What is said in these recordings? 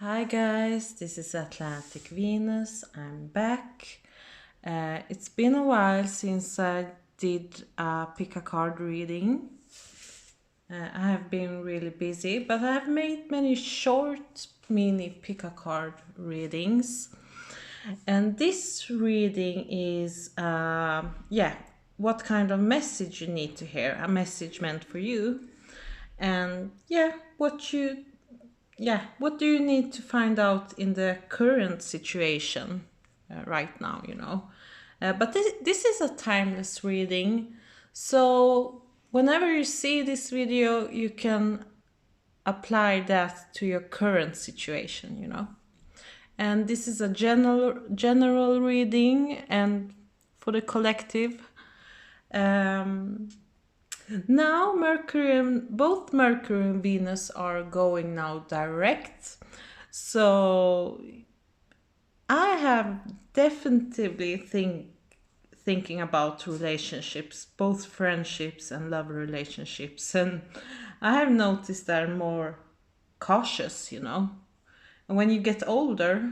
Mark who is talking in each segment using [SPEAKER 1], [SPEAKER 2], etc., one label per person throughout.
[SPEAKER 1] Hi guys, this is Atlantic Venus. I'm back. It's been a while since I did a pick a card reading. I have been really busy, but I have made many short mini pick a card readings. And this reading is, what kind of message you need to hear, a message meant for you. And what do you need to find out in the current situation right now, but this is a timeless reading, so whenever you see this video you can apply that to your current situation, and this is a general reading and for the collective. Now both Mercury and Venus are going now direct. So I have definitely thinking about relationships, both friendships and love relationships. And I have noticed they're more cautious, And when you get older,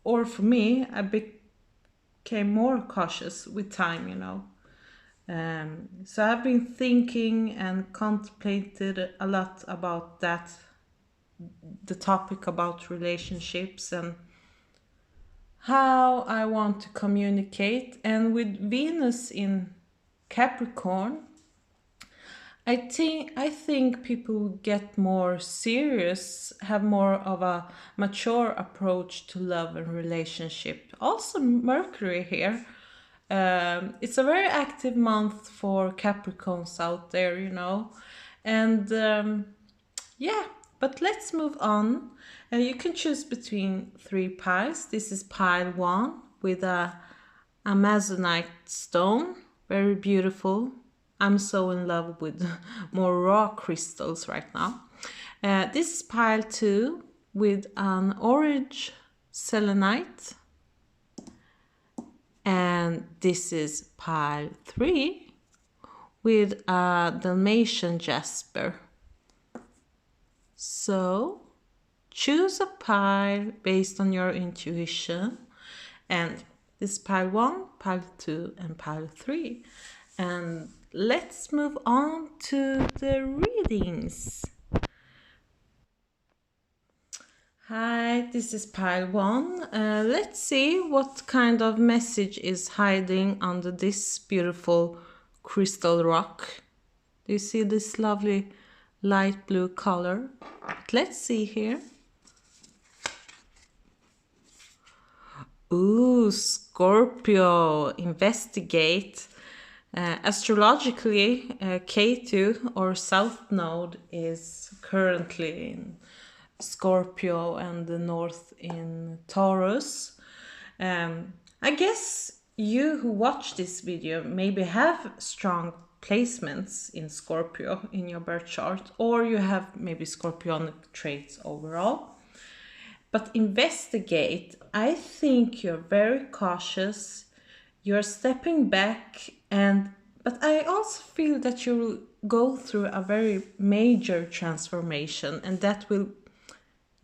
[SPEAKER 1] or for me, I became more cautious with time, So I've been thinking and contemplated a lot about that, the topic about relationships and how I want to communicate. And with Venus in Capricorn, I think people get more serious, have more of a mature approach to love and relationship. Also Mercury here. It's a very active month for Capricorns out there, And but let's move on. You can choose between three piles. This is pile 1 with a Amazonite stone. Very beautiful. I'm so in love with more raw crystals right now. This is pile 2 with an orange selenite. And this is pile 3 with a Dalmatian Jasper. So choose a pile based on your intuition. And this is pile 1, pile 2, and pile 3. And let's move on to the readings. Hi, this is pile 1. Let's see what kind of message is hiding under this beautiful crystal rock. Do you see this lovely light blue color? Let's see here. Ooh, Scorpio, investigate. Astrologically, K2 or South Node is currently in Scorpio and the North in Taurus. I guess you who watch this video maybe have strong placements in Scorpio in your birth chart, or you have maybe Scorpionic traits overall. But investigate, I think you're very cautious, you're stepping back, but I also feel that you will go through a very major transformation, and that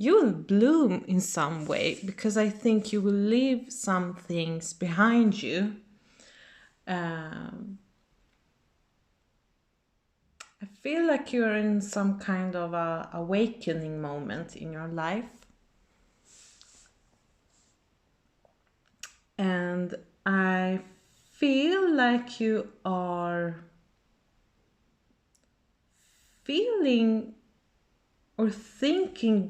[SPEAKER 1] you will bloom in some way, because I think you will leave some things behind you. I feel like you're in some kind of a awakening moment in your life. And I feel like you are feeling or thinking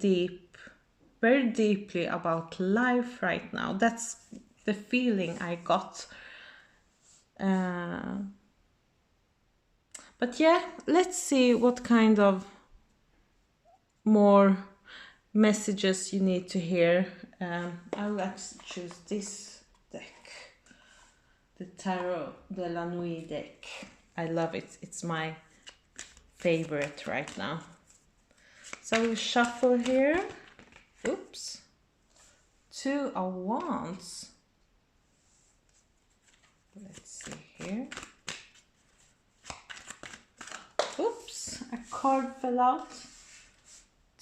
[SPEAKER 1] very deeply about life right now. That's the feeling I got. But yeah, let's see what kind of more messages you need to hear. I will actually choose this deck, the Tarot de la Nuit deck. I love it. It's my favorite right now. So I will shuffle here. Oops. 2 of Wands. Let's see here. Oops, a card fell out.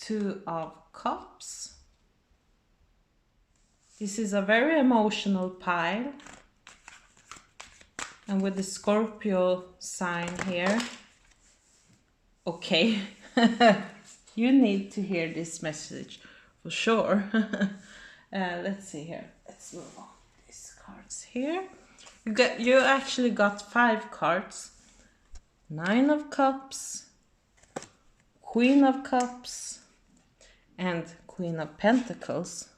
[SPEAKER 1] 2 of Cups. This is a very emotional pile. And with the Scorpio sign here. Okay, you need to hear this message for sure. Let's see here. Let's move on these cards here. You actually got 5 cards. 9 of Cups, Queen of Cups, and Queen of Pentacles.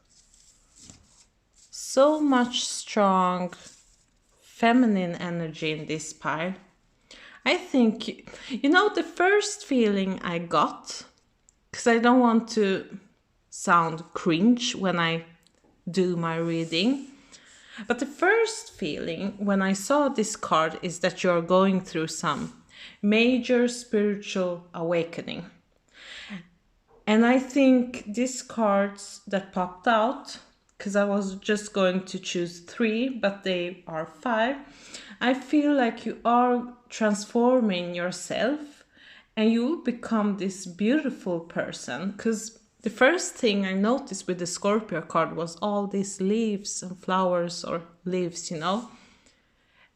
[SPEAKER 1] So much strong feminine energy in this pile. I think, you know, the first feeling I got, because I don't want to sound cringe when I do my reading, but the first feeling when I saw this card is that you're going through some major spiritual awakening. And I think these cards that popped out, because I was just going to choose 3, but they are 5, I feel like you are transforming yourself and you will become this beautiful person. Because the first thing I noticed with the Scorpio card was all these leaves and flowers, or leaves, you know.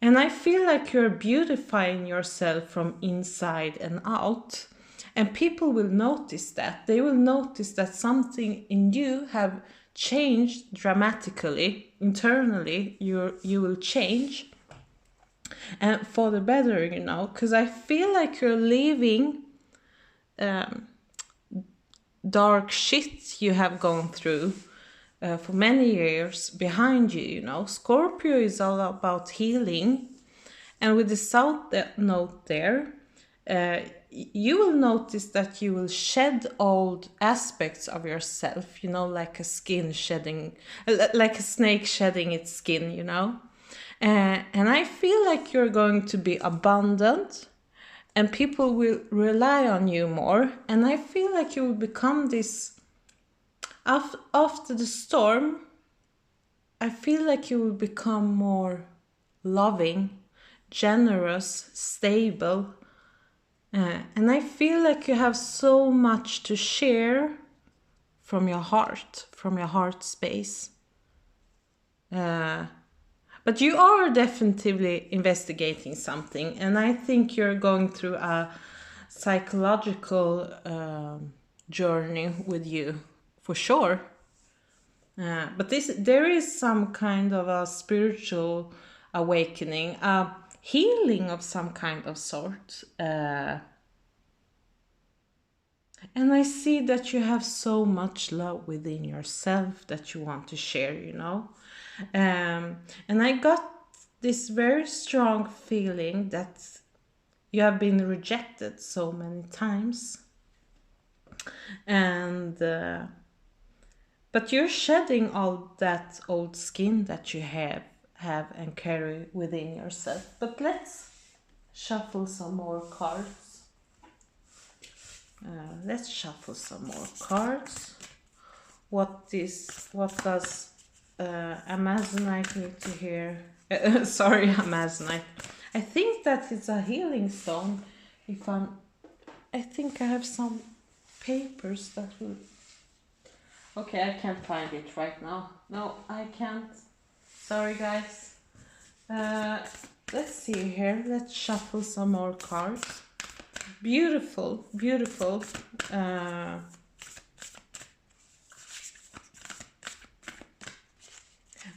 [SPEAKER 1] And I feel like you're beautifying yourself from inside and out. And people will notice that. They will notice that something in you have changed dramatically. Internally, you will change. And for the better, you know. Because I feel like you're leaving dark shit you have gone through for many years behind you, you know. Scorpio is all about healing. And with the south note there, you will notice that you will shed old aspects of yourself, you know, like a skin shedding, like a snake shedding its skin, you know. And I feel like you're going to be abundant and people will rely on you more. And I feel like you will become this, after the storm, I feel like you will become more loving, generous, stable. And I feel like you have so much to share from your heart space. But you are definitely investigating something, and I think you're going through a psychological journey with you, for sure. But there is some kind of a spiritual awakening, a healing of some kind of sort. And I see that you have so much love within yourself that you want to share, you know. And I got this very strong feeling that you have been rejected so many times. And but you're shedding all that old skin that you have and carry within yourself. But let's shuffle some more cards. Let's shuffle some more cards. What does Amazonite need to hear? Sorry, Amazonite. I think that it's a healing stone. I think I have some papers that will. Okay, I can't find it right now. No, I can't. Sorry, guys. Let's see here. Let's shuffle some more cards. Beautiful, beautiful.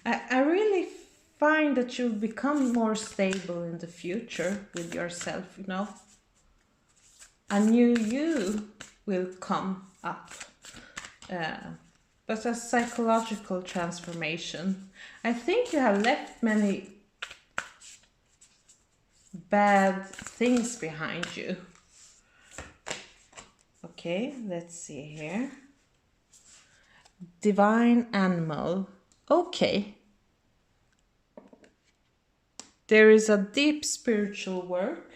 [SPEAKER 1] I really find that you'll become more stable in the future with yourself, you know. A new you will come up. But a psychological transformation. I think you have left many bad things behind you. Okay, let's see here. Divine animal. Okay. There is a deep spiritual work.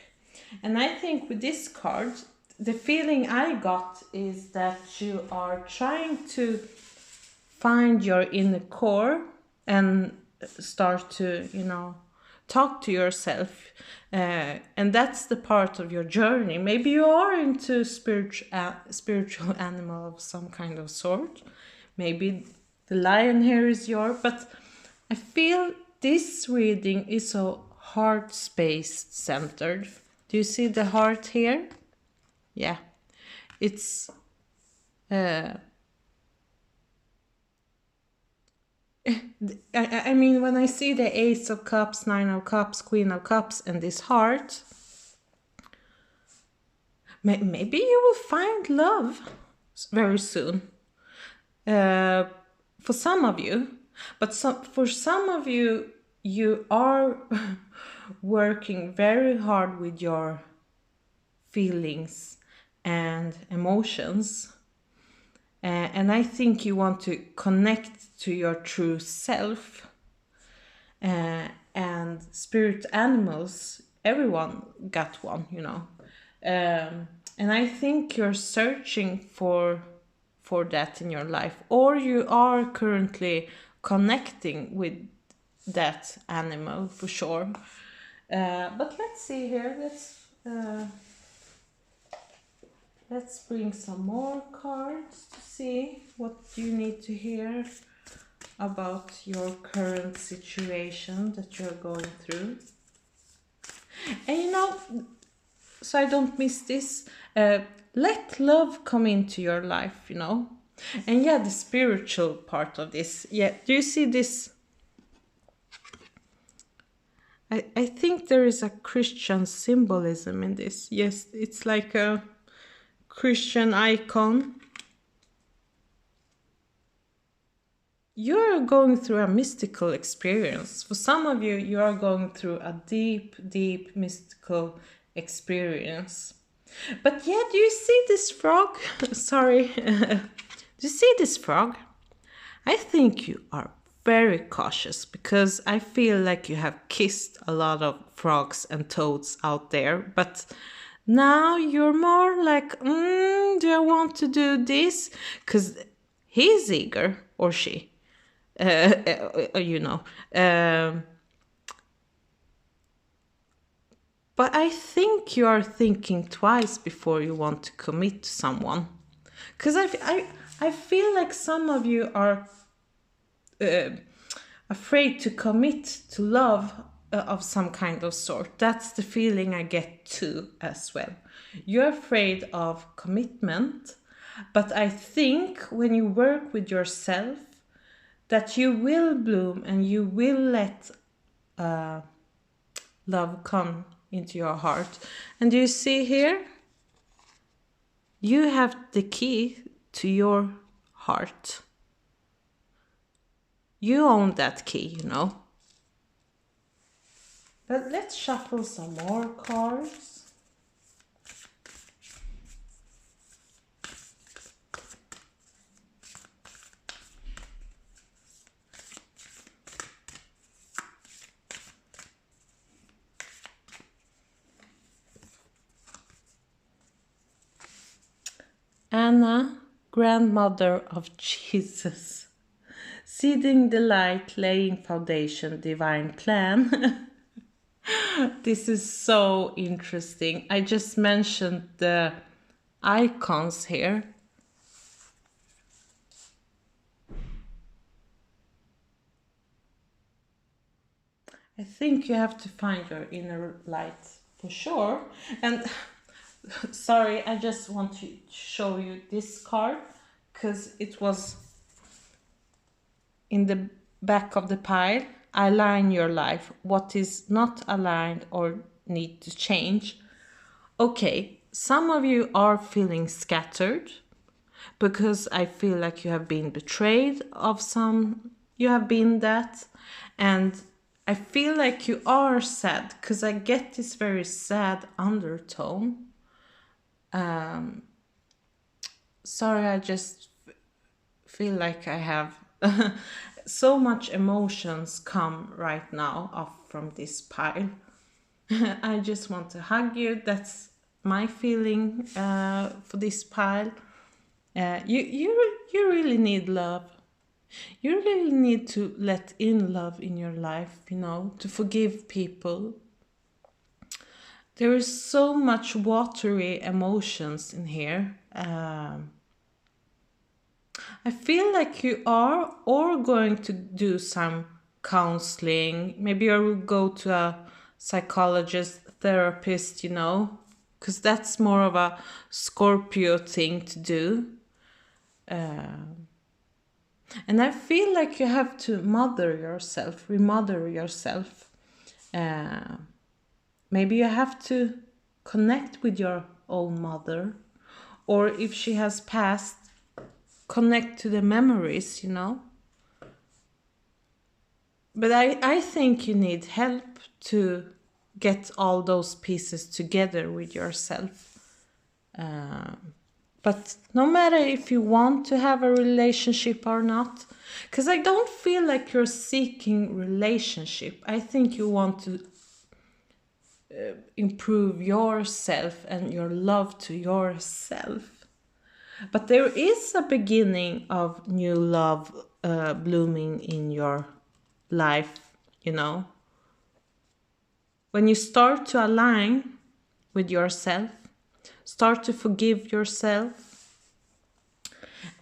[SPEAKER 1] And I think with this card, the feeling I got is that you are trying to find your inner core and start to, you know, talk to yourself. And that's the part of your journey. Maybe you are into spiritual animal of some kind of sort. Maybe The lion here is yours, but I feel this reading is so heart space centered. Do you see the heart here? Yeah, it's I mean, when I see the Ace of Cups, Nine of Cups, Queen of Cups, and this heart, maybe you will find love very soon. For some of you, but for some of you, you are working very hard with your feelings and emotions. And I think you want to connect to your true self. And spirit animals, everyone got one, you know. And I think you're searching for that in your life, or you are currently connecting with that animal for sure. But let's see here. Let's bring some more cards to see what you need to hear about your current situation that you're going through. And you know, so I don't miss this, let love come into your life, you know. And yeah, the spiritual part of this. Yeah, do you see this? I think there is a Christian symbolism in this. Yes, it's like a Christian icon. You're going through a mystical experience. For some of you, you are going through a deep, deep mystical experience. But yeah, do you see this frog? Sorry. Do you see this frog? I think you are very cautious because I feel like you have kissed a lot of frogs and toads out there. But now you're more like, do I want to do this? Because he's eager, or she. You know. But I think you are thinking twice before you want to commit to someone. Because I feel like some of you are afraid to commit to love of some kind of sort. That's the feeling I get too as well. You're afraid of commitment, but I think when you work with yourself, that you will bloom and you will let love come into your heart. And do you see here? You have the key to your heart. You own that key, you know. But let's shuffle some more cards. Anna, grandmother of Jesus, seeding the light, laying foundation, divine plan. This is so interesting. I just mentioned the icons here. I think you have to find your inner light for sure. And sorry, I just want to show you this card because it was in the back of the pile. Align your life. What is not aligned or need to change. Okay, some of you are feeling scattered because I feel like you have been betrayed of some. You have been that. And I feel like you are sad because I get this very sad undertone. Sorry, I just feel like I have so much emotions come right now off from this pile. I just want to hug you. That's my feeling for this pile. You really need love. You really need to let in love in your life, you know, to forgive people. There is so much watery emotions in here. I feel like you are or going to do some counseling. Maybe you will go to a psychologist, therapist, because that's more of a Scorpio thing to do. And I feel like you have to mother yourself, remother yourself. Uh, Maybe you have to connect with your own mother, or if she has passed, connect to the memories. But I think you need help to get all those pieces together with yourself. But no matter if you want to have a relationship or not, because I don't feel like you're seeking relationship. I think you want to improve yourself and your love to yourself. But there is a beginning of new love blooming in your life. When you start to align with yourself, start to forgive yourself,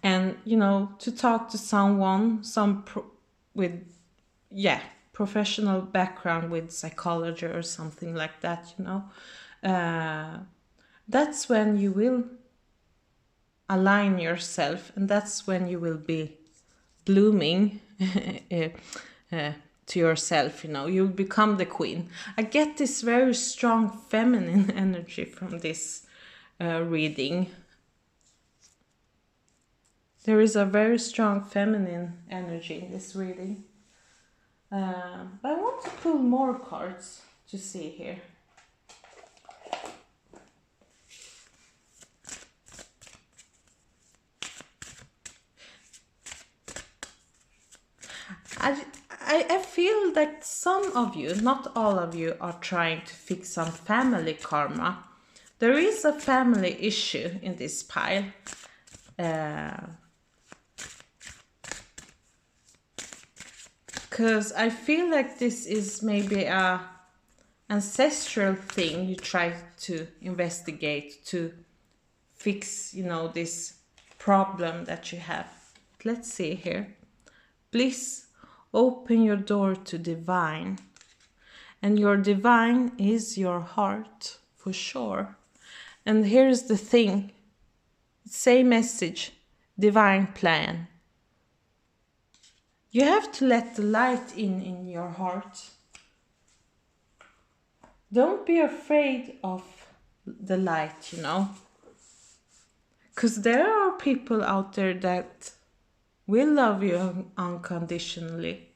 [SPEAKER 1] and to talk to someone, with professional background with psychology or something like that, that's when you will align yourself, and that's when you will be blooming to yourself. You'll become the queen. I get this very strong feminine energy from this reading. There is a very strong feminine energy in this reading. But I want to pull more cards to see here. I feel that some of you, not all of you, are trying to fix some family karma. There is a family issue in this pile. Because I feel like this is maybe a ancestral thing you try to investigate to fix, this problem that you have. Let's see here. Bliss, open your door to divine. And your divine is your heart, for sure. And here's the thing. Same message, divine plan. You have to let the light in your heart. Don't be afraid of the light, Because there are people out there that will love you unconditionally.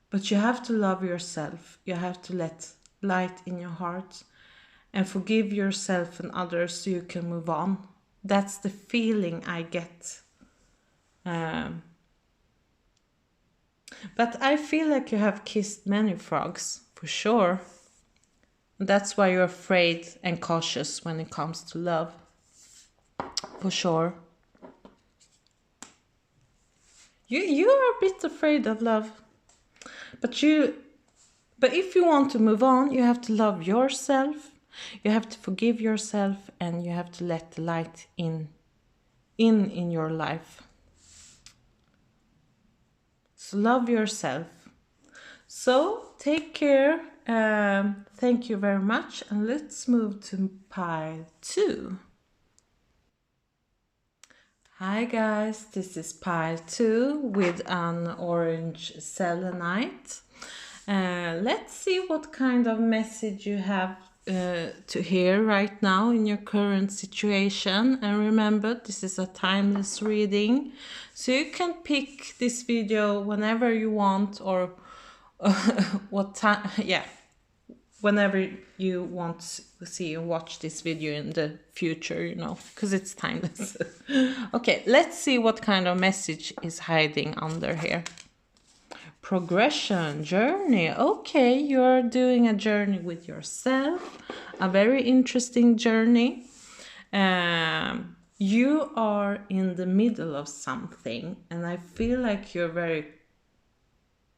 [SPEAKER 1] But you have to love yourself. You have to let light in your heart and forgive yourself and others so you can move on. That's the feeling I get. But I feel like you have kissed many frogs, for sure. And that's why you're afraid and cautious when it comes to love. For sure. You are a bit afraid of love. But if you want to move on, you have to love yourself. You have to forgive yourself, and you have to let the light in your life. So love yourself. So take care. Thank you very much, and let's move to pile 2. Hi guys, this is pile 2 with an orange selenite. Let's see what kind of message you have to hear right now in your current situation. And remember, this is a timeless reading, so you can pick this video whenever you want, or what time, whenever you want to see and watch this video in the future, because it's timeless. Okay, let's see what kind of message is hiding under here. Progression, journey. Okay, you're doing a journey with yourself, a very interesting journey. You are in the middle of something, and I feel like you're very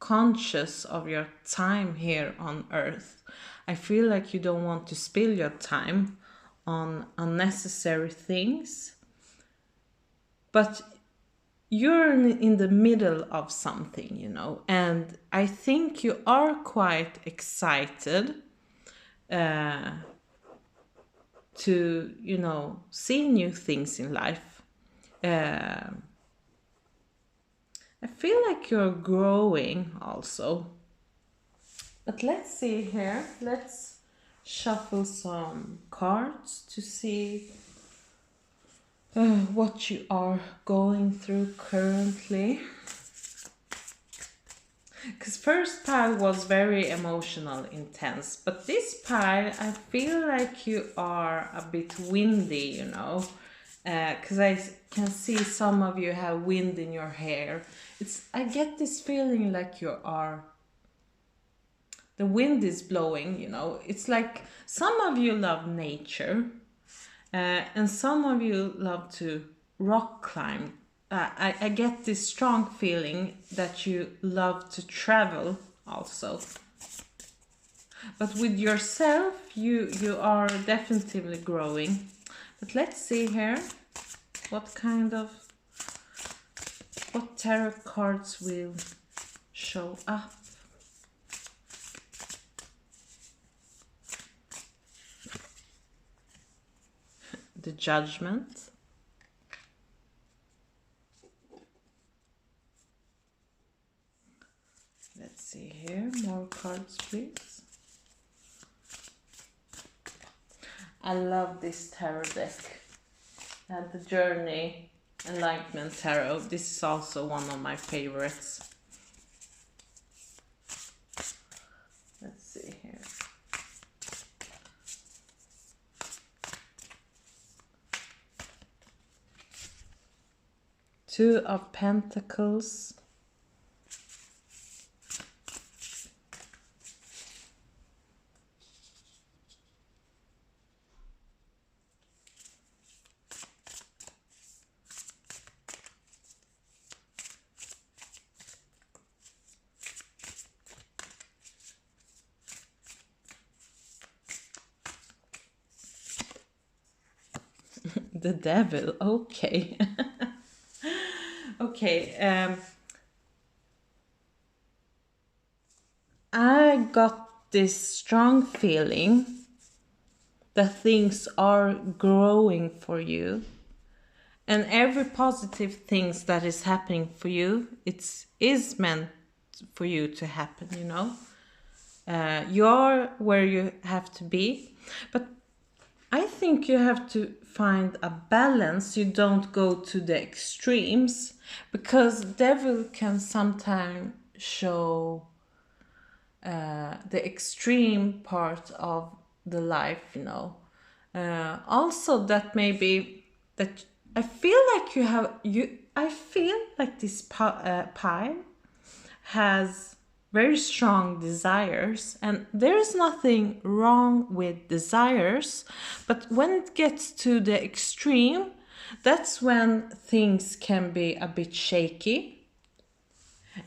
[SPEAKER 1] conscious of your time here on earth. I feel like you don't want to spill your time on unnecessary things, but you're in the middle of something, you know, and I think you are quite excited to, you know, see new things in life. I feel like you're growing also. But let's see here. Let's shuffle some cards to see what you are going through currently. Because first pile was very emotional, intense, but this pile, I feel like you are a bit windy, you know, because I can see some of you have wind in your hair. I get this feeling like the wind is blowing, you know. It's like some of you love nature, and some of you love to rock climb. I get this strong feeling that you love to travel also. But with yourself, you are definitely growing. But let's see here what tarot cards will show up. The Judgment. Let's see here, more cards please. I love this tarot deck. And the Journey Enlightenment Tarot. This is also one of my favorites. Let's see here. Two of Pentacles. The Devil, okay. Okay, I got this strong feeling that things are growing for you, and every positive things that is happening for you, is meant for you to happen, you know. You're where you have to be, but I think you have to find a balance. You don't go to the extremes, because devil can sometimes show the extreme part of the life, you know. Also, that maybe that I feel like I feel like this pile has very strong desires, and there is nothing wrong with desires, but when it gets to the extreme, that's when things can be a bit shaky.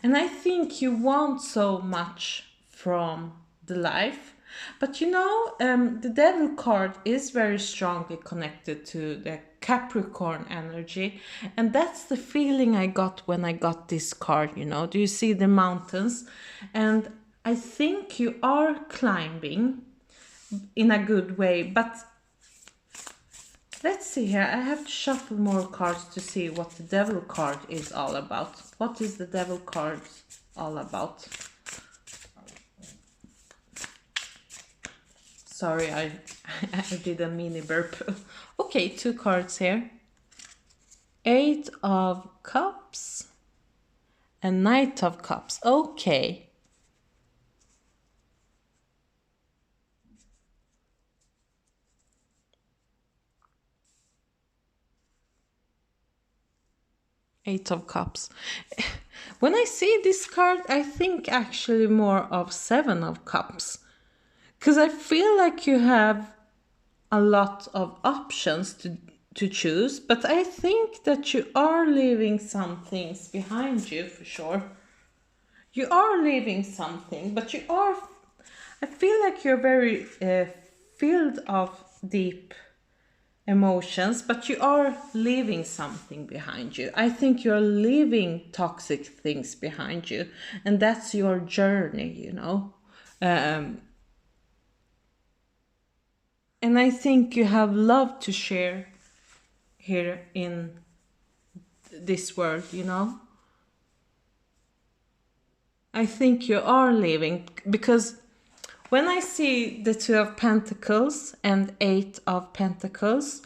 [SPEAKER 1] And I think you want so much from the life, but you know, the devil card is very strongly connected to the Capricorn energy, and that's the feeling I got when I got this card, you know. Do you see the mountains? And I think you are climbing in a good way, but let's see here. I have to shuffle more cards to see what the devil card is all about. What is the devil card all about? Sorry, I did a mini burp. Okay, two cards here. Eight of Cups and Knight of Cups. Okay. Eight of Cups. When I see this card, I think actually more of Seven of Cups. Because I feel like you have a lot of options to choose, but I think that you are leaving some things behind you for sure. You are leaving something, but I feel like you're very filled of deep emotions, but you are leaving something behind you. I think you're leaving toxic things behind you, and that's your journey, you know. Um, and I think you have love to share here in this world, you know. I think you are leaving because when I see the Two of Pentacles and Eight of Pentacles,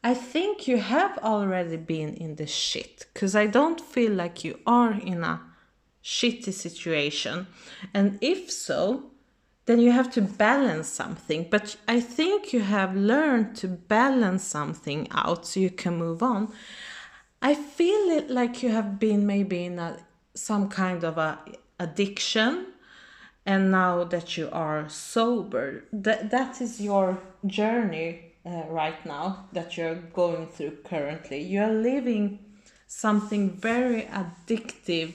[SPEAKER 1] I think you have already been in the shit, because I don't feel like you are in a shitty situation. And if so, then you have to balance something. But I think you have learned to balance something out so you can move on. I feel it like you have been maybe in some kind of a addiction, and now that you are sober, that is your journey right now that you're going through currently. You're living something very addictive,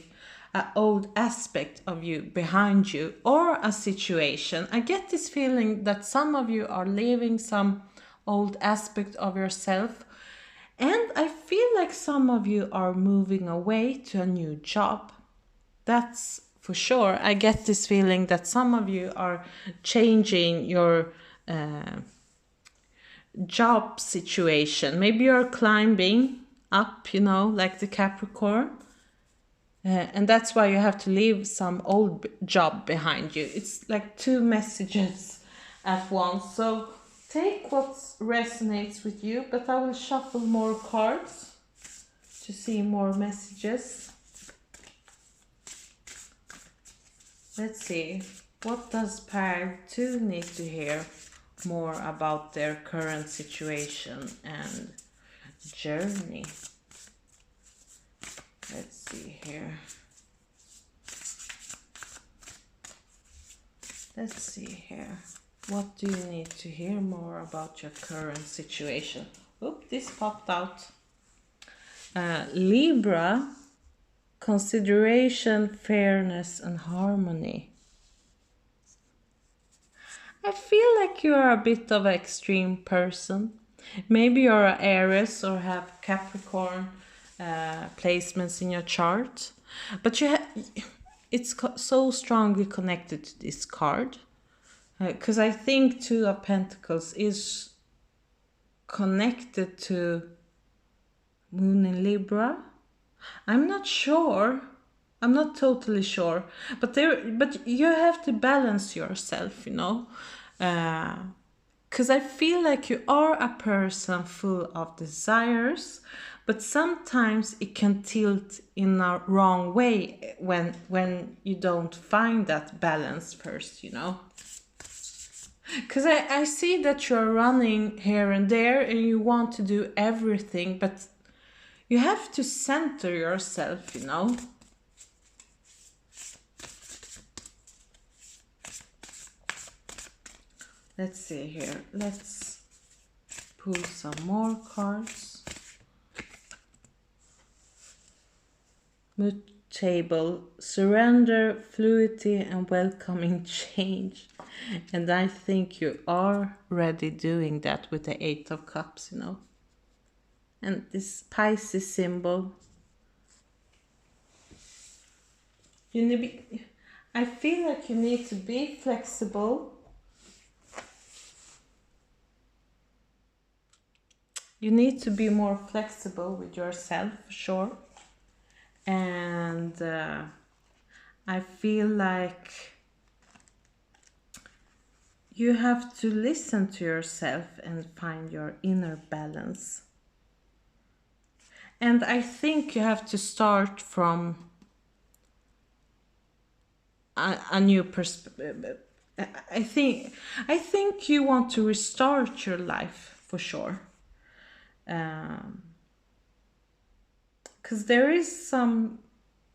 [SPEAKER 1] an old aspect of you behind you, or a situation. I get this feeling that some of you are leaving some old aspect of yourself, and I feel like some of you are moving away to a new job. That's for sure. I get this feeling that some of you are changing your job situation. Maybe you're climbing up, you know, like the Capricorn. And that's why you have to leave some old job behind you. It's like two messages at once. So take what resonates with you, but I will shuffle more cards to see more messages. Let's see, what does pair 2 need to hear more about their current situation and journey? Let's see here. Let's see here. What do you need to hear more about your current situation? Oop, this popped out. Libra, consideration, fairness, and harmony. I feel like you're a bit of an extreme person. Maybe you're an Aries or have Capricorn placements in your chart, but it's so strongly connected to this card, because I think Two of Pentacles is connected to Moon in Libra. I'm not sure. I'm not totally sure, but you have to balance yourself, you know, because I feel like you are a person full of desires, but sometimes it can tilt in a wrong way when you don't find that balance first, you know. Because I see that you're running here and there and you want to do everything, but you have to center yourself, you know. Let's see here. Let's pull some more cards. Mutable, surrender, fluidity, and welcoming change. And I think you are already doing that with the Eight of Cups, you know. And this Pisces symbol. I feel like you need to be flexible. You need to be more flexible with yourself, for sure. And I feel like you have to listen to yourself and find your inner balance. And I think you have to start from a new perspective. I think you want to restart your life, for sure. Because there is some,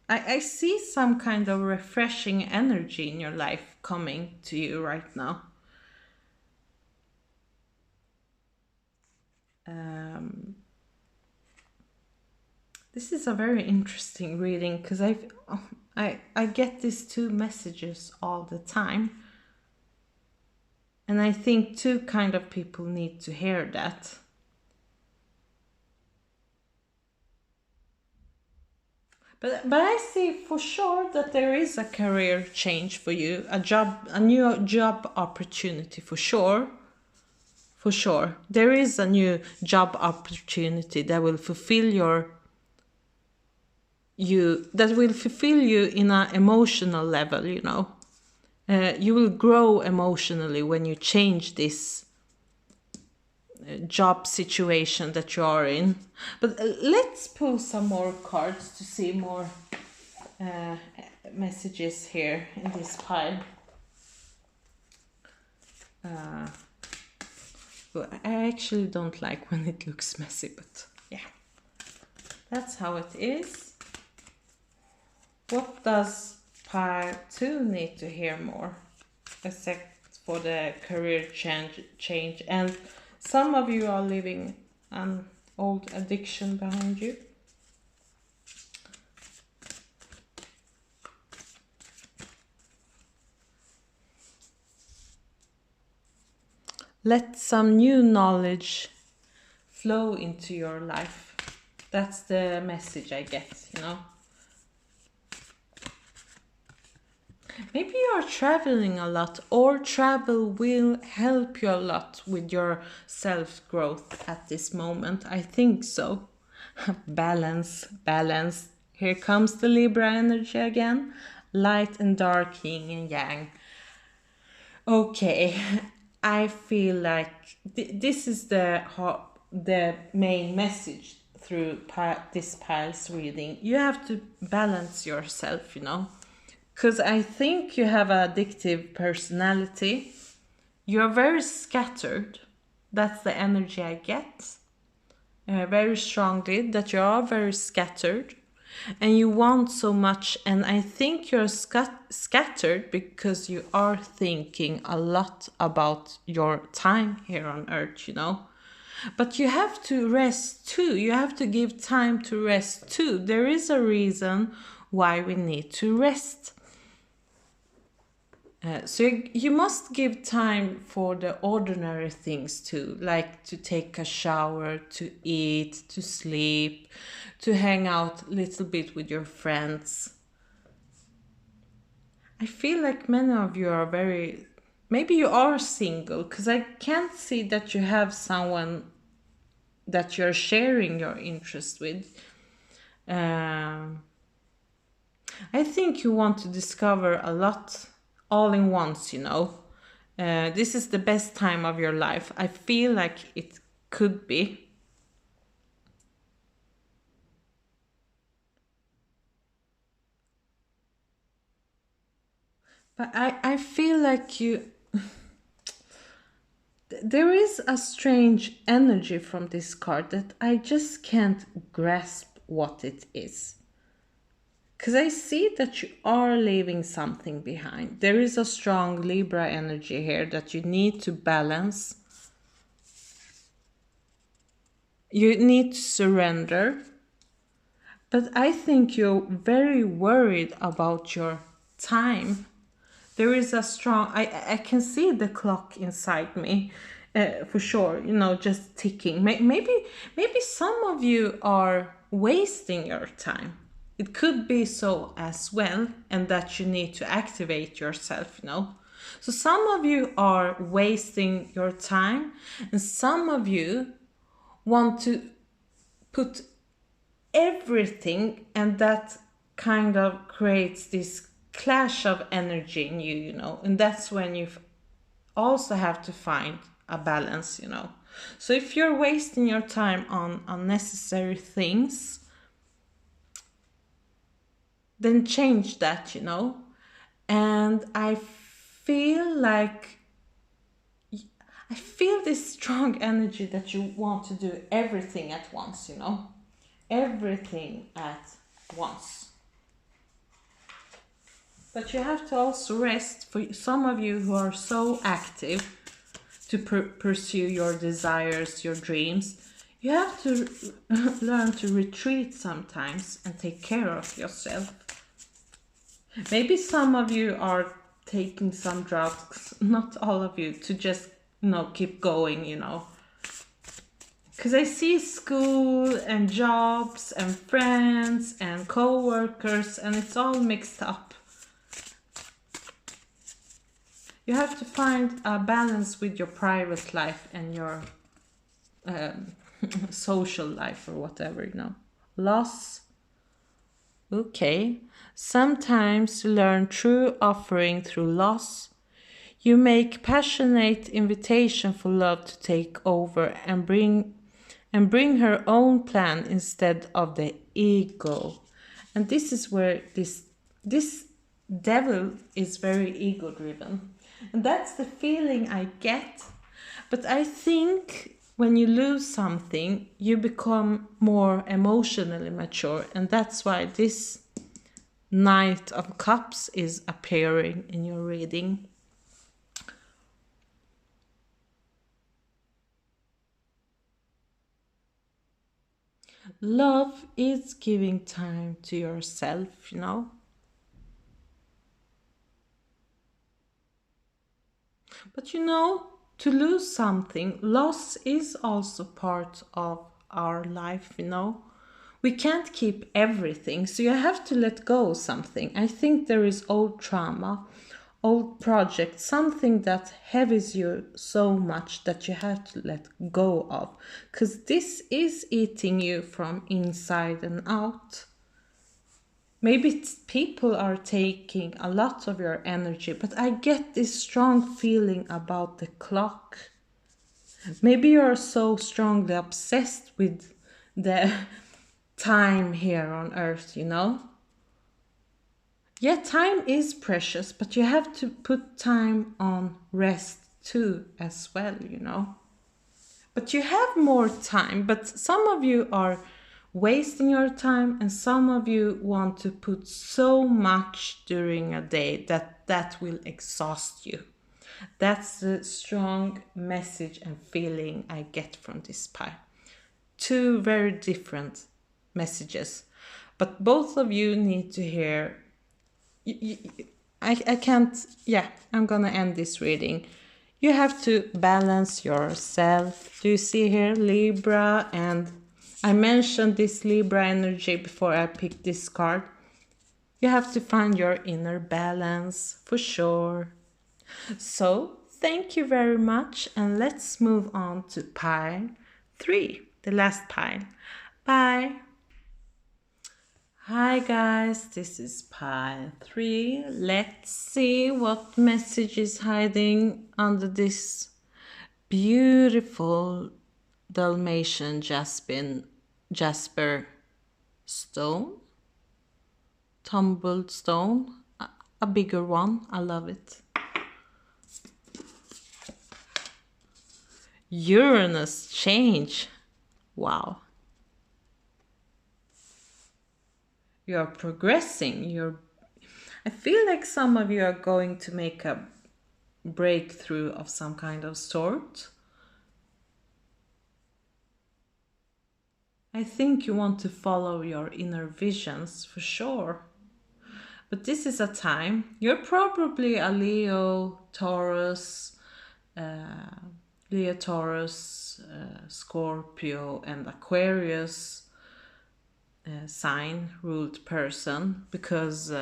[SPEAKER 1] I see some kind of refreshing energy in your life coming to you right now. This is a very interesting reading because I get these two messages all the time. And I think two kind of people need to hear that. But I see for sure that there is a career change for you, a new job opportunity for sure. For sure. There is a new job opportunity that will fulfill you in an emotional level, you know. You will grow emotionally when you change this job situation that you are in. But let's pull some more cards to see more messages here in this pile. Well, I actually don't like when it looks messy, but yeah, that's how it is. What does pile 2 need to hear more, except for the career change? And some of you are leaving an old addiction behind you. Let some new knowledge flow into your life. That's the message I get, you know. Maybe you're traveling a lot, or travel will help you a lot with your self-growth at this moment. I think so. Balance, balance. Here comes the Libra energy again. Light and dark, yin and yang. Okay, I feel like this is the main message through this pile's reading. You have to balance yourself, you know. Because I think you have an addictive personality. You're very scattered. That's the energy I get. Very strongly, that you are very scattered. And you want so much. And I think you're scattered because you are thinking a lot about your time here on Earth, you know. But you have to rest too. You have to give time to rest too. There is a reason why we need to rest. So you must give time for the ordinary things too, like to take a shower, to eat, to sleep, to hang out a little bit with your friends. I feel like many of you are maybe you are single, because I can't see that you have someone that you're sharing your interest with. I think you want to discover a lot all in once, you know. This is the best time of your life. I feel like it could be. But I feel like there is a strange energy from this card that I just can't grasp what it is. Because I see that you are leaving something behind. There is a strong Libra energy here that you need to balance. You need to surrender. But I think you're very worried about your time. There is a strong... I can see the clock inside me, for sure. You know, just ticking. Maybe some of you are wasting your time. It could be so as well, and that you need to activate yourself, you know. So some of you are wasting your time, and some of you want to put everything, and that kind of creates this clash of energy in you, you know. And that's when you also have to find a balance, you know. So if you're wasting your time on unnecessary things, then change that, you know. And I feel this strong energy that you want to do everything at once, you know. Everything at once. But you have to also rest. For some of you who are so active to pursue your desires, your dreams, you have to learn to retreat sometimes and take care of yourself. Maybe some of you are taking some drugs, not all of you, to just, keep going, Because I see school and jobs and friends and co-workers, and it's all mixed up. You have to find a balance with your private life and your social life or whatever, Loss. Okay. Sometimes you learn true offering through loss. You make passionate invitation for love to take over and bring her own plan instead of the ego. And this is where this devil is very ego driven. And that's the feeling I get. But I think when you lose something, you become more emotionally mature. And that's why this Knight of Cups is appearing in your reading. Love is giving time to yourself, But to lose something, loss is also part of our life, We can't keep everything, so you have to let go of something. I think there is old trauma, old project, something that heavies you so much that you have to let go of. Because this is eating you from inside and out. Maybe people are taking a lot of your energy, but I get this strong feeling about the clock. Maybe you're so strongly obsessed with the time here on earth, Yeah, time is precious, but you have to put time on rest too as well, But you have more time, but some of you are wasting your time and some of you want to put so much during a day that will exhaust you. That's the strong message and feeling I get from this pie. Two very different messages, but both of you need to hear. I can't, yeah, I'm gonna end this reading. You have to balance yourself. Do you see here Libra? And I mentioned this Libra energy before I picked this card. You have to find your inner balance for sure. So thank you very much, and let's move on to pile 3, the last pile. Bye. Hi guys, this is pile 3. Let's see what message is hiding under this beautiful Dalmatian Jasper stone. Tumbled stone, a bigger one. I love it. Uranus change. Wow. You're progressing. I feel like some of you are going to make a breakthrough of some kind of sort. I think you want to follow your inner visions for sure. But this is a time, you're probably a Leo, Taurus, Scorpio, and Aquarius sign ruled person, because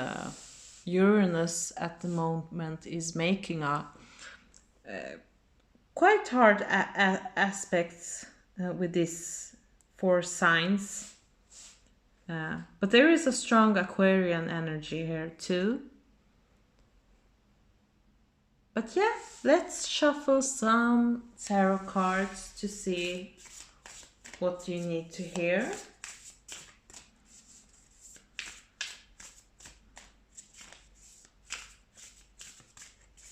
[SPEAKER 1] Uranus at the moment is making a quite hard aspects with these 4 signs. But there is a strong Aquarian energy here too. But yeah, let's shuffle some tarot cards to see what you need to hear.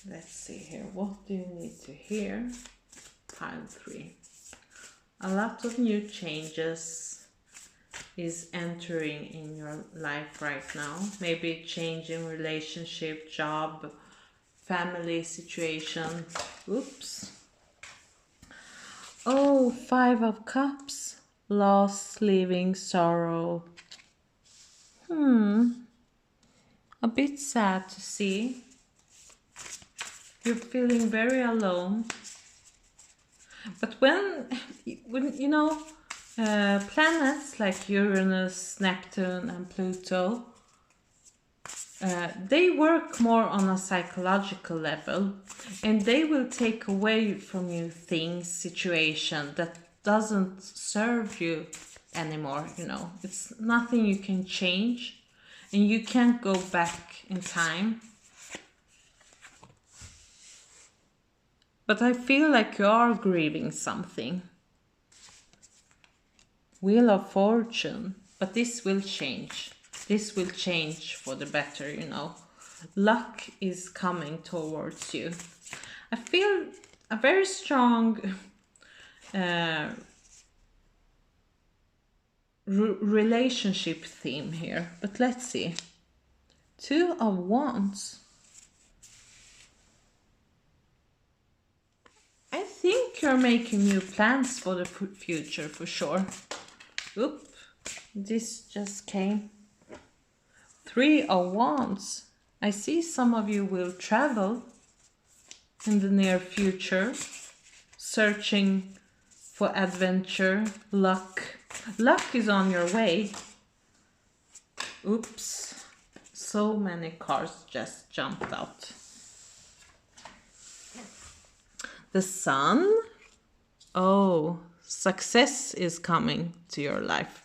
[SPEAKER 1] Let's see here, what do you need to hear? Pile 3. A lot of new changes is entering in your life right now. Maybe change in relationship, job, family situation. Oops. Oh, 5 of Cups. Loss, leaving, sorrow. A bit sad to see. You're feeling very alone. But when you know, planets like Uranus, Neptune, and Pluto, they work more on a psychological level, and they will take away from you things, situation that doesn't serve you anymore. You know, it's nothing you can change, and you can't go back in time. But I feel like you are grieving something. Wheel of Fortune. But this will change. This will change for the better, you know. Luck is coming towards you. I feel a very strong relationship theme here. But let's see. Two of Wands. I think you're making new plans for the future for sure. Oop, this just came. Three of Wands. I see some of you will travel in the near future, searching for adventure, luck. Luck is on your way. Oops, so many cards just jumped out. The Sun. Oh, success is coming to your life.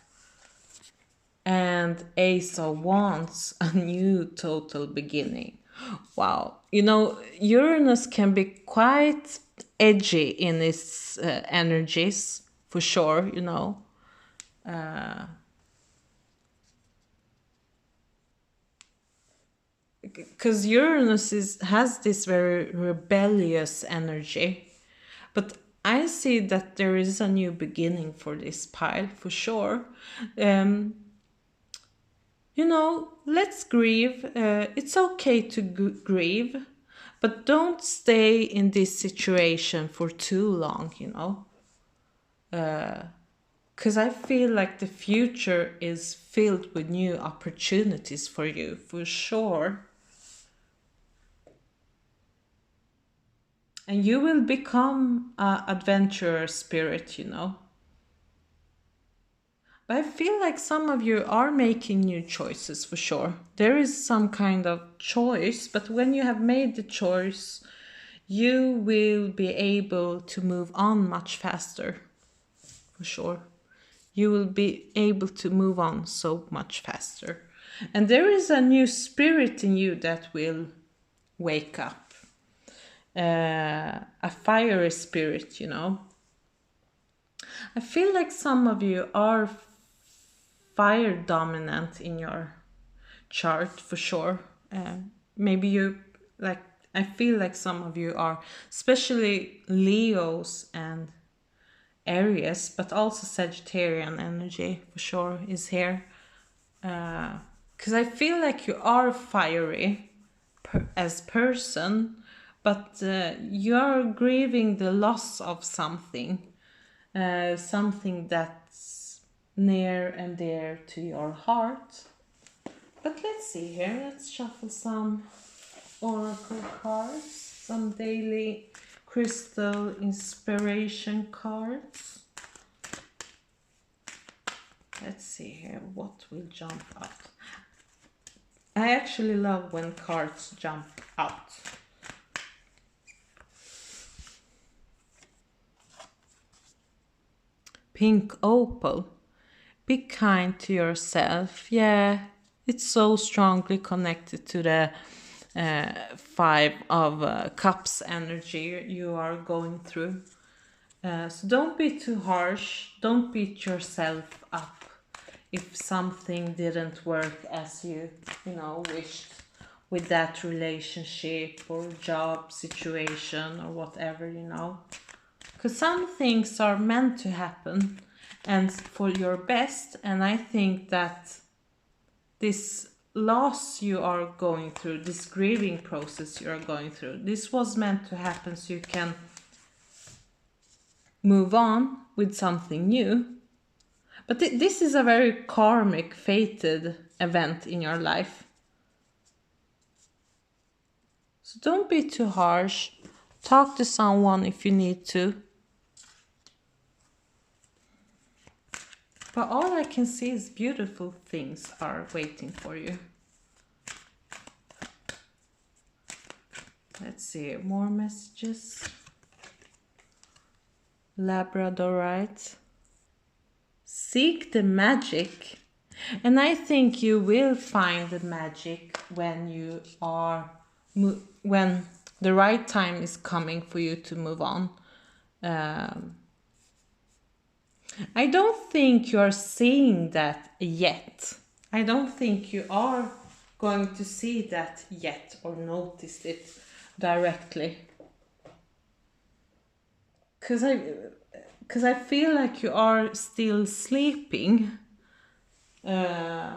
[SPEAKER 1] And Ace of Wands, a new total beginning. Wow. You know, Uranus can be quite edgy in its energies, for sure, you know. Because Uranus has this very rebellious energy. But I see that there is a new beginning for this pile, for sure. You know, let's grieve. It's okay to grieve, but don't stay in this situation for too long, you know. Because I feel like the future is filled with new opportunities for you, for sure. And you will become an adventurer spirit, you know. But I feel like some of you are making new choices for sure. There is some kind of choice, but when you have made the choice, you will be able to move on much faster, for sure. You will be able to move on so much faster. And there is a new spirit in you that will wake up. A fiery spirit, you know. I feel like some of you are fire dominant in your chart for sure. Maybe you like, I feel like some of you are, especially Leos and Aries, but also Sagittarian energy for sure is here. Because I feel like you are fiery as person, but you are grieving the loss of something. Something that's near and dear to your heart. But let's see here. Let's shuffle some oracle cards, some daily crystal inspiration cards. Let's see here. What will jump out? I actually love when cards jump out. Pink opal. Be kind to yourself. Yeah, it's so strongly connected to the Five of Cups energy you are going through. So don't be too harsh. Don't beat yourself up if something didn't work as you wished with that relationship or job situation or whatever, you know. Because some things are meant to happen and for your best. And I think that this loss you are going through, this grieving process you are going through, this was meant to happen so you can move on with something new. But this is a very karmic, fated event in your life. So don't be too harsh. Talk to someone if you need to. But all I can see is beautiful things are waiting for you. Let's see, more messages. Labradorite. Seek the magic. And I think you will find the magic when you are, when the right time is coming for you to move on. I don't think you're seeing that yet. I don't think you are going to see that yet or notice it directly. Because I feel like you are still sleeping. I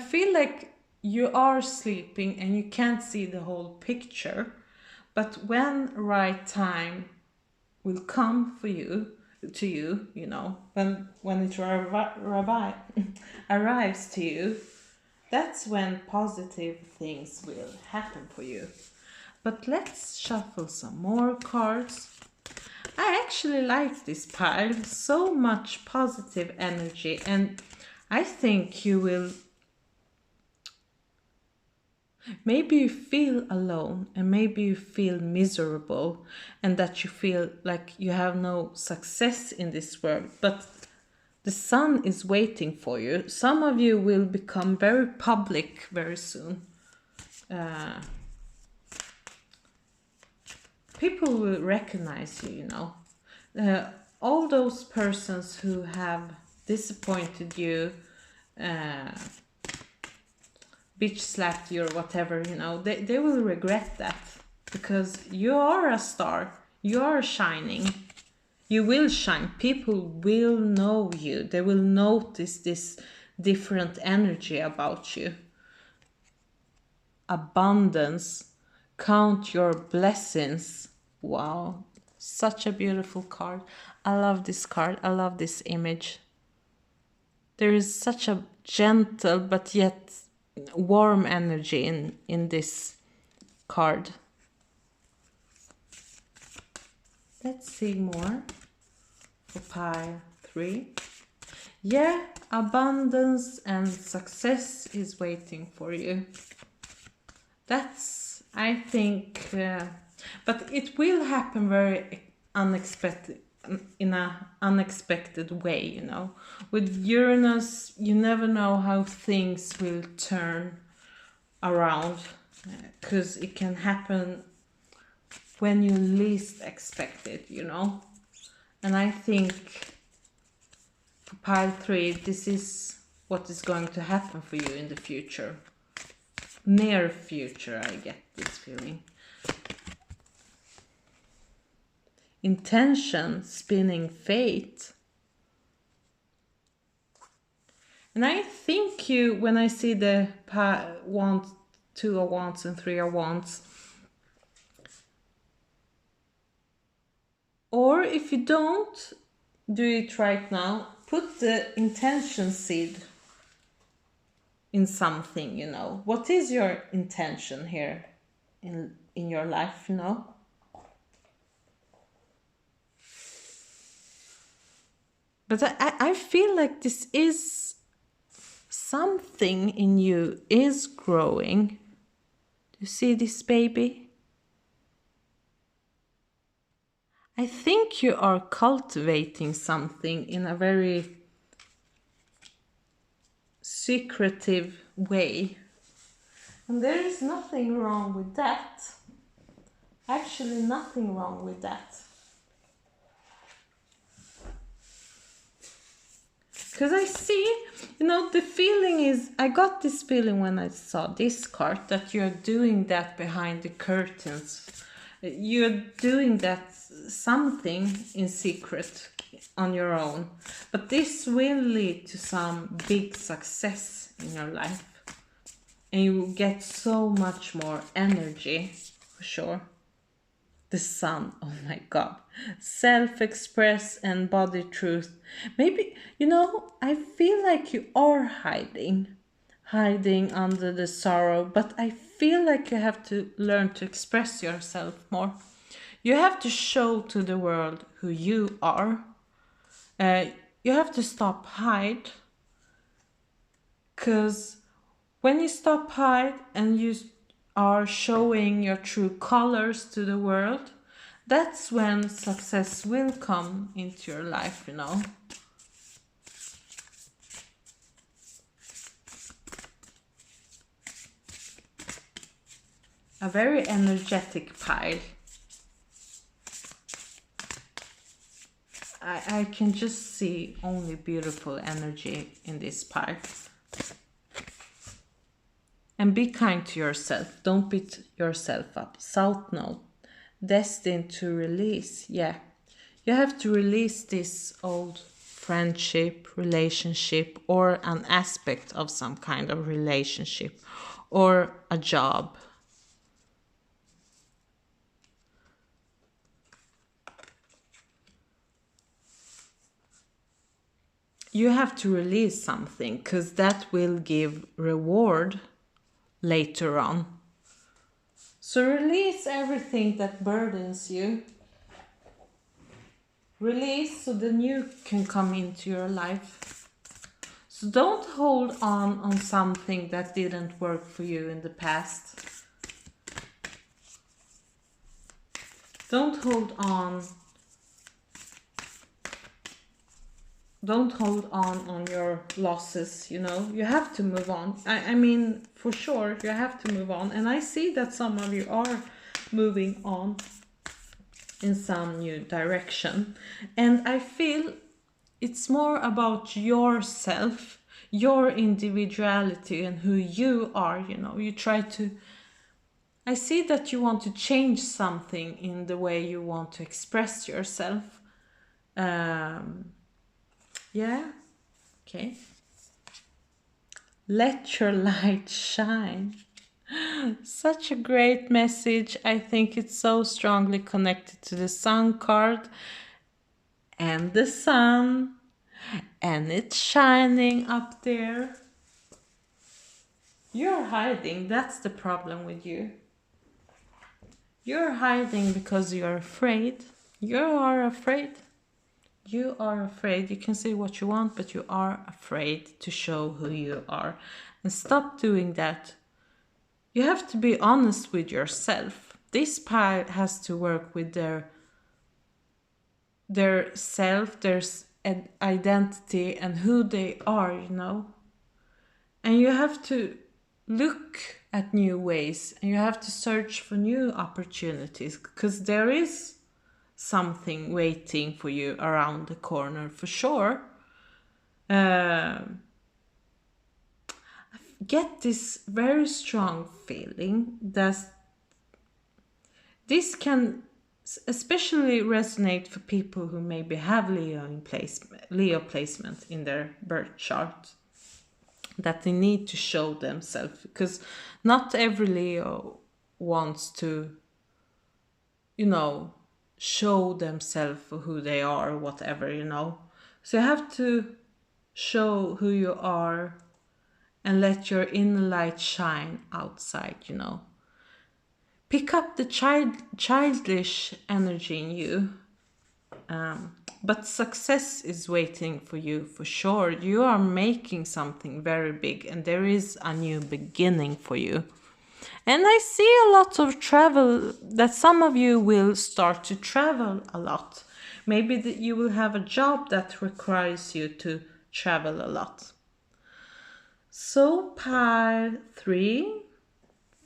[SPEAKER 1] feel like you are sleeping and you can't see the whole picture. But when right time will come for you, to you, you know, when it arrives to you, that's when positive things will happen for you. But let's shuffle some more cards. I actually like this pile, so much positive energy, and I think you will. Maybe you feel alone and maybe you feel miserable and that you feel like you have no success in this world, but the sun is waiting for you. Some of you will become very public very soon. People will recognize you, you know. All those persons who have disappointed you, bitch slapped you or whatever, you know, they will regret that because you are a star, you are shining, you will shine, people will know you, they will notice this different energy about you. Abundance, count your blessings. Wow, such a beautiful card. I love this card, I love this image. There is such a gentle but yet warm energy in this card. Let's see more for pile 3. Yeah, abundance and success is waiting for you. That's, I think, but it will happen very unexpected, in an unexpected way, you know. With Uranus, you never know how things will turn around, because it can happen when you least expect it, you know. And I think for pile 3, this is what is going to happen for you in the future. Near future, I get this feeling. Intention, spinning fate. And I think you, when I see the wands, 2 of wands and 3 of wands, or if you don't do it right now, put the intention seed in something, you know. What is your intention here in your life, you know? But I feel like this is something in you is growing. Do you see this, baby? I think you are cultivating something in a very secretive way. And there is nothing wrong with that. Actually, nothing wrong with that. Because I see, you know, the feeling is, I got this feeling when I saw this card, that you're doing that behind the curtains. You're doing that something in secret on your own. But this will lead to some big success in your life. And you will get so much more energy, for sure. The sun, oh my god. Self-express and body truth. Maybe, you know, I feel like you are hiding. hiding under the sorrow, but I feel like you have to learn to express yourself more. You have to show to the world who you are. Uh, you have to stop hide, because when you stop hide and you are showing your true colors to the world, that's when success will come into your life, you know. A very energetic pile. I can just see only beautiful energy in this pile. And be kind to yourself. Don't beat yourself up. South Node. Destined to release. Yeah. You have to release this old friendship, relationship, or an aspect of some kind of relationship, or a job. You have to release something, because that will give reward later on. So release everything that burdens you. Release so the new can come into your life. So don't hold on something that didn't work for you in the past. Don't hold on. Don't hold on your losses, you know. You have to move on. I mean, for sure, you have to move on. And I see that some of you are moving on in some new direction. And I feel it's more about yourself, your individuality and who you are, you know. You try to... I see that you want to change something in the way you want to express yourself. Yeah, okay. Let your light shine. Such a great message. I think it's so strongly connected to the sun card and the sun, and it's shining up there. You're hiding. That's the problem with you. You're hiding because you're afraid. You are afraid. You are afraid. You can say what you want, but you are afraid to show who you are. And stop doing that. You have to be honest with yourself. This pile has to work with their self, their identity, and who they are, you know. And you have to look at new ways, and you have to search for new opportunities, because there is something waiting for you around the corner for sure. I get this very strong feeling that this can especially resonate for people who maybe have Leo placement in their birth chart, that they need to show themselves, because not every Leo wants to, you know, show themselves for who they are or whatever, you know. So you have to show who you are and let your inner light shine outside, you know. Pick up the childish energy in you. But success is waiting for you for sure. You are making something very big, and there is a new beginning for you. And I see a lot of travel, that some of you will start to travel a lot. Maybe that you will have a job that requires you to travel a lot. So pile 3,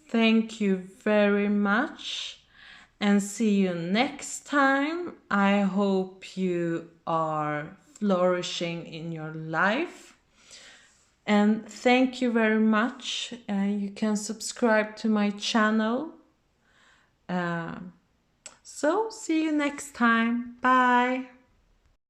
[SPEAKER 1] thank you very much, and see you next time. I hope you are flourishing in your life. And thank you very much. You can subscribe to my channel. So see you next time. Bye.